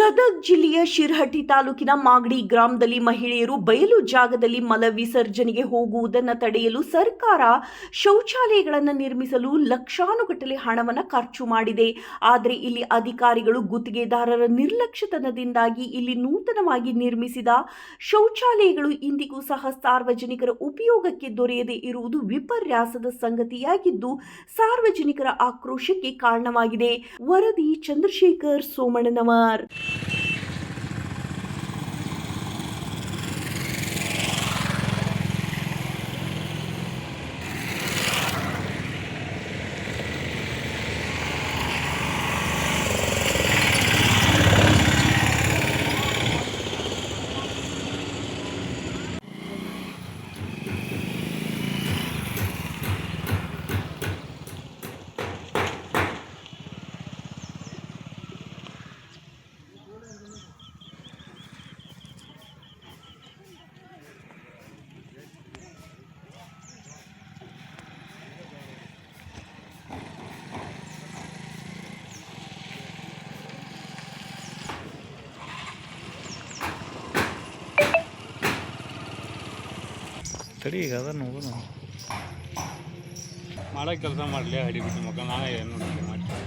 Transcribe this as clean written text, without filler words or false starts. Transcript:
ಗದಗ ಜಿಲ್ಲೆಯ ಶಿರಹಟ್ಟಿ ತಾಲೂಕಿನ ಮಾಗಡಿ ಗ್ರಾಮದಲ್ಲಿ ಮಹಿಳೆಯರು ಬಯಲು ಜಾಗದಲ್ಲಿ ಮಲ ವಿಸರ್ಜನೆಗೆ ಹೋಗುವುದನ್ನು ತಡೆಯಲು ಸರ್ಕಾರ ಶೌಚಾಲಯಗಳನ್ನು ನಿರ್ಮಿಸಲು ಲಕ್ಷಾನುಗಟ್ಟಲೆ ಹಣವನ್ನು ಖರ್ಚು ಮಾಡಿದೆ. ಆದರೆ ಇಲ್ಲಿ ಅಧಿಕಾರಿಗಳು ಗುತ್ತಿಗೆದಾರರ ನಿರ್ಲಕ್ಷ್ಯತನದಿಂದಾಗಿ ಇಲ್ಲಿ ನೂತನವಾಗಿ ನಿರ್ಮಿಸಿದ ಶೌಚಾಲಯಗಳು ಇಂದಿಗೂ ಸಹ ಸಾರ್ವಜನಿಕರ ಉಪಯೋಗಕ್ಕೆ ದೊರೆಯದೇ ಇರುವುದು ವಿಪರ್ಯಾಸದ ಸಂಗತಿಯಾಗಿದ್ದು ಸಾರ್ವಜನಿಕರ ಆಕ್ರೋಶಕ್ಕೆ ಕಾರಣವಾಗಿದೆ. ವರದಿ ಚಂದ್ರಶೇಖರ್ ಸೋಮಣ್ಣನವರ್. ತಡಿ ಈಗ ಅದ ನೋಡೋಣ ಮಾಡೋ ಕೆಲಸ ಮಾಡಲಿ ಹಿಡಿಬಿಟ್ಟು ಮಕ್ಕ ನಾನೇ ಏನು ಮಾಡ್ತೀನಿ.